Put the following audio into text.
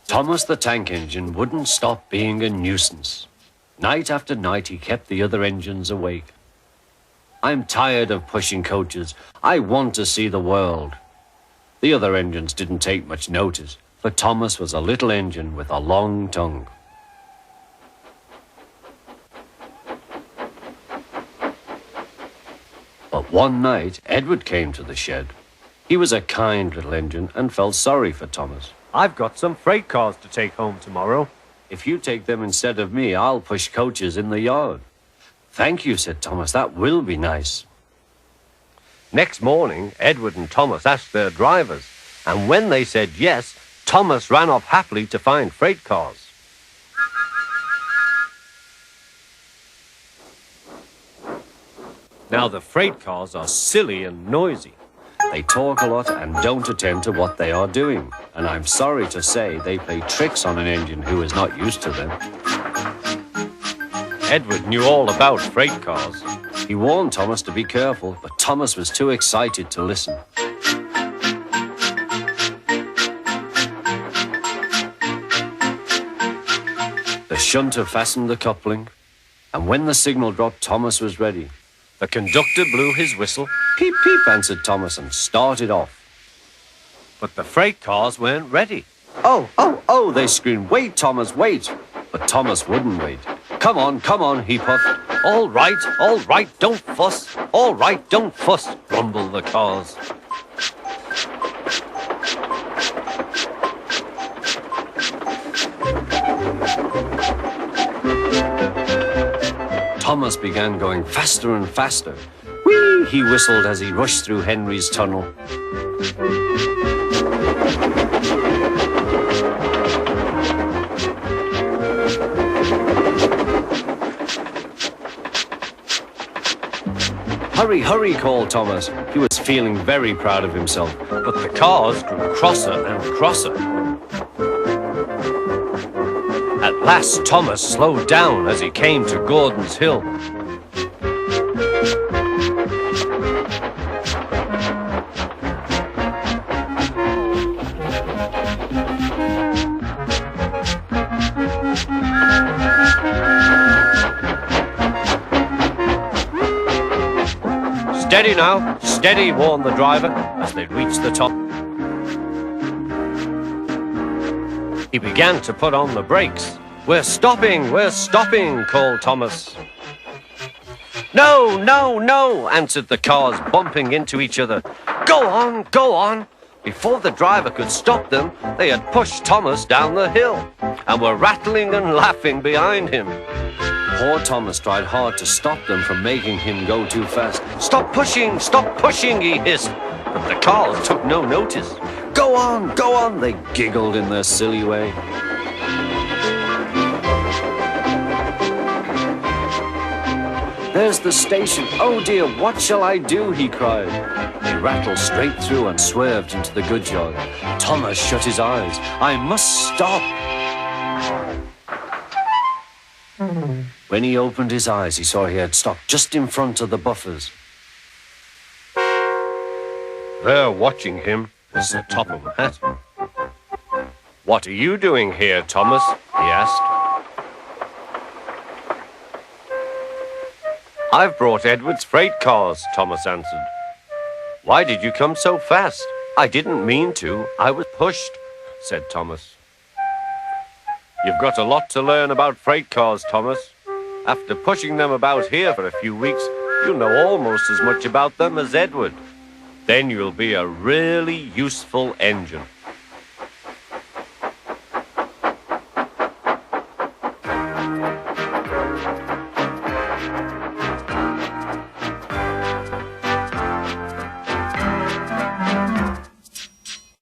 Thomas the tank engine wouldn't stop being a nuisance. Night after night, he kept the other engines awake. I'm tired of pushing coaches. I want to see the world. The other engines didn't take much notice, for Thomas was a little engine with a long tongue. But one night, Edward came to the shed. He was a kind little engine and felt sorry for Thomas. I've got some freight cars to take home tomorrow. If you take them instead of me, I'll push coaches in the yard. Thank you, said Thomas. That will be nice. Next morning, Edward and Thomas asked their drivers, and when they said yes, Thomas ran off happily to find freight cars. Now the freight cars are silly and noisy. They talk a lot and don't attend to what they are doing. And I'm sorry to say they play tricks on an engine who is not used to them. Edward knew all about freight cars. He warned Thomas to be careful, but Thomas was too excited to listen. The shunter fastened the coupling, and when the signal dropped, Thomas was ready. The conductor blew his whistle. Peep, peep, answered Thomas and started off. But the freight cars weren't ready. Oh, oh, oh, they screamed, wait, Thomas, wait. But Thomas wouldn't wait. Come on, he puffed. All right, don't fuss. All right, don't fuss, grumbled the cars. Thomas began going faster and faster. Whee! He whistled as he rushed through Henry's tunnel. Hurry, hurry, called Thomas. He was feeling very proud of himself. But the cars grew crosser and crosser. At last, Thomas slowed down as he came to Gordon's Hill. Steady now, steady, warned the driver as they reached the top. He began to put on the brakes. We're stopping, called Thomas. No, no, no, answered the cars, bumping into each other. Go on, go on. Before the driver could stop them, they had pushed Thomas down the hill and were rattling and laughing behind him. Poor Thomas tried hard to stop them from making him go too fast. Stop pushing, he hissed. But the cars took no notice. Go on, they giggled in their silly way. There's the station. Oh dear, what shall I do? He cried. They rattled straight through and swerved into the goods yard. Thomas shut his eyes. I must stop. When he opened his eyes, he saw he had stopped just in front of the buffers. There watching him was Sir Topham Hatt. What are you doing here, Thomas? He asked. I've brought Edward's freight cars, Thomas answered. Why did you come so fast? I didn't mean to. I was pushed, said Thomas. You've got a lot to learn about freight cars, Thomas. After pushing them about here for a few weeks, you'll know almost as much about them as Edward. Then you'll be a really useful engine.